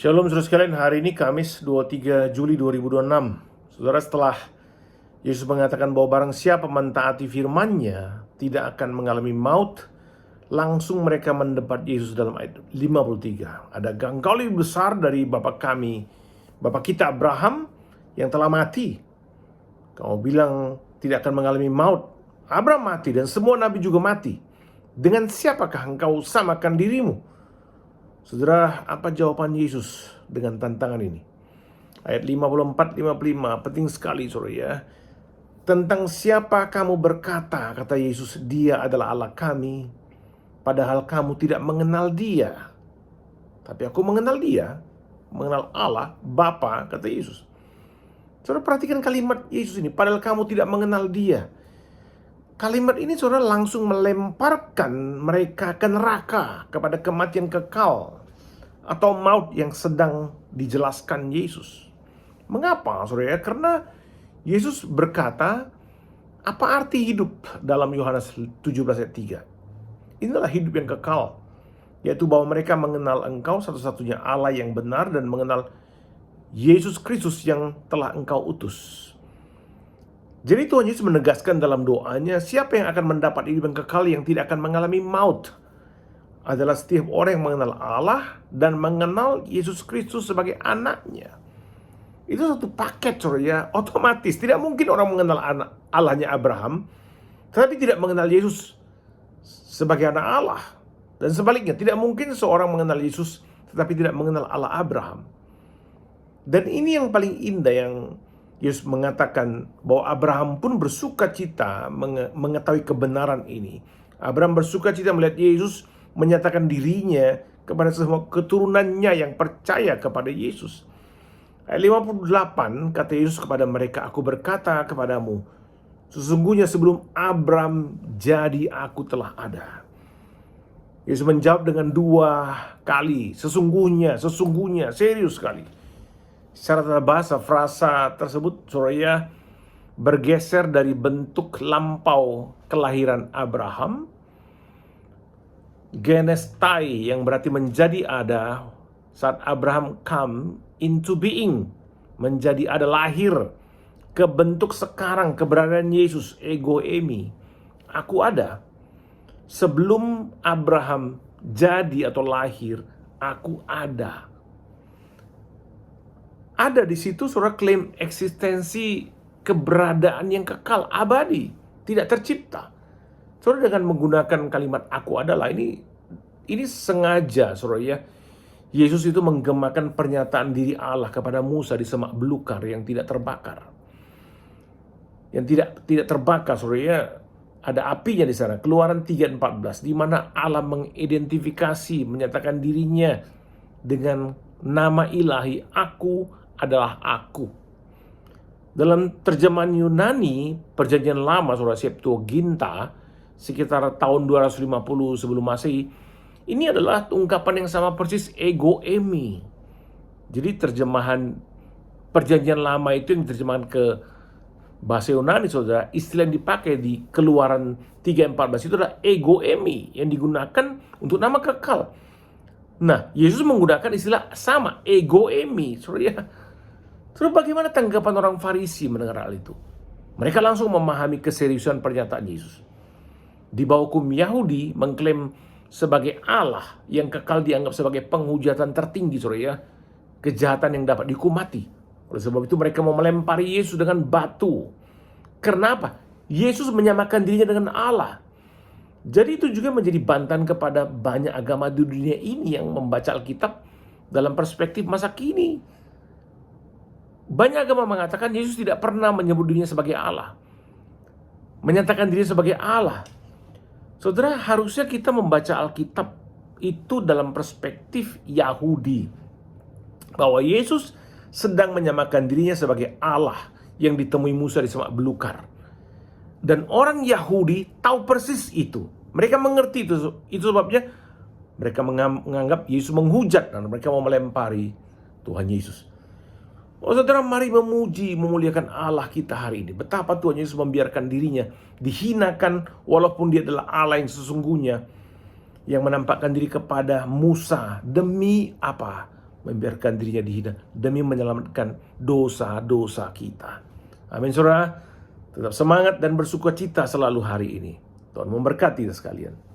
Shalom saudara sekalian, hari ini Kamis 23 Juli 2026. Saudara, setelah Yesus mengatakan bahwa barang siapa mentaati firman-Nya tidak akan mengalami maut, langsung mereka mendebat Yesus dalam ayat 53. Ada engkau lebih besar dari Bapa kami, Bapa kita Abraham yang telah mati. Kamu bilang tidak akan mengalami maut. Abraham mati dan semua nabi juga mati. Dengan siapakah engkau samakan dirimu? Saudara, apa jawaban Yesus dengan tantangan ini? Ayat 54-55, penting sekali saudara ya. Tentang siapa kamu berkata, kata Yesus, dia adalah Allah kami, padahal kamu tidak mengenal dia. Tapi aku mengenal dia, mengenal Allah, Bapa, kata Yesus. Saudara perhatikan kalimat Yesus ini, padahal kamu tidak mengenal dia. Kalimat ini saudara langsung melemparkan mereka ke neraka, kepada kematian kekal atau maut yang sedang dijelaskan Yesus. Mengapa saudara? Karena Yesus berkata, apa arti hidup dalam Yohanes 17 ayat 3? Inilah hidup yang kekal, yaitu bahwa mereka mengenal Engkau satu-satunya Allah yang benar dan mengenal Yesus Kristus yang telah Engkau utus. Jadi Tuhan Yesus menegaskan dalam doanya, siapa yang akan mendapat hidup yang kekal yang tidak akan mengalami maut adalah setiap orang yang mengenal Allah dan mengenal Yesus Kristus sebagai anaknya. Itu satu paket saudara ya, otomatis. Tidak mungkin orang mengenal Allahnya Abraham tetapi tidak mengenal Yesus sebagai anak Allah. Dan sebaliknya, tidak mungkin seorang mengenal Yesus tetapi tidak mengenal Allah Abraham. Dan ini yang paling indah, yang Yesus mengatakan bahwa Abraham pun bersuka cita mengetahui kebenaran ini. Abraham bersuka cita melihat Yesus menyatakan dirinya kepada semua keturunannya yang percaya kepada Yesus. Ayat 58 kata Yesus kepada mereka, aku berkata kepadamu, sesungguhnya sebelum Abraham jadi aku telah ada. Yesus menjawab dengan dua kali, sesungguhnya, serius sekali. Secara tata bahasa, frasa tersebut saudara bergeser dari bentuk lampau kelahiran Abraham, genestai yang berarti menjadi ada, saat Abraham come into being, menjadi ada, lahir, ke bentuk sekarang keberadaan Yesus, ego eimi, aku ada. Sebelum Abraham jadi atau lahir, aku ada. Ada di situ saudara klaim eksistensi keberadaan yang kekal, abadi, tidak tercipta. Saudara dengan menggunakan kalimat aku adalah ini sengaja saudara ya. Yesus itu menggemakan pernyataan diri Allah kepada Musa di semak belukar yang tidak terbakar. Yang tidak terbakar saudara ya, ada apinya di sana. Keluaran 3:14 di mana Allah mengidentifikasi, menyatakan dirinya dengan nama ilahi, aku adalah aku. Dalam terjemahan Yunani Perjanjian Lama saudara, Septuaginta, sekitar tahun 250 sebelum Masehi, ini adalah ungkapan yang sama persis, ego eimi. Jadi terjemahan Perjanjian Lama itu yang diterjemahkan ke bahasa Yunani saudara, istilah yang dipakai di Keluaran 3:14 itu adalah ego eimi yang digunakan untuk nama kekal. Nah, Yesus menggunakan istilah sama, ego eimi saudara ya. Terus bagaimana tanggapan orang Farisi mendengar hal itu? Mereka langsung memahami keseriusan pernyataan Yesus. Di bawah hukum Yahudi mengklaim sebagai Allah yang kekal dianggap sebagai penghujatan tertinggi saudara ya, kejahatan yang dapat dihukum mati. Oleh sebab itu mereka mau melempari Yesus dengan batu. Kenapa? Yesus menyamakan dirinya dengan Allah. Jadi itu juga menjadi bantahan kepada banyak agama di dunia ini yang membaca Alkitab dalam perspektif masa kini. Banyak agama mengatakan Yesus tidak pernah menyebut dirinya sebagai Allah, menyatakan dirinya sebagai Allah. Saudara, harusnya kita membaca Alkitab itu dalam perspektif Yahudi, bahwa Yesus sedang menyamakan dirinya sebagai Allah yang ditemui Musa di semak belukar. Dan orang Yahudi tahu persis itu. Mereka mengerti itu. Itu sebabnya mereka menganggap Yesus menghujat dan mereka mau melempari Tuhan Yesus. Oh saudara, mari memuji, memuliakan Allah kita hari ini. Betapa Tuhan Yesus membiarkan dirinya dihinakan walaupun dia adalah Allah yang sesungguhnya, yang menampakkan diri kepada Musa demi apa? membiarkan dirinya dihina demi menyelamatkan dosa-dosa kita. Amin, saudara. Tetap semangat dan bersuka cita selalu hari ini. Tuhan memberkati kita sekalian.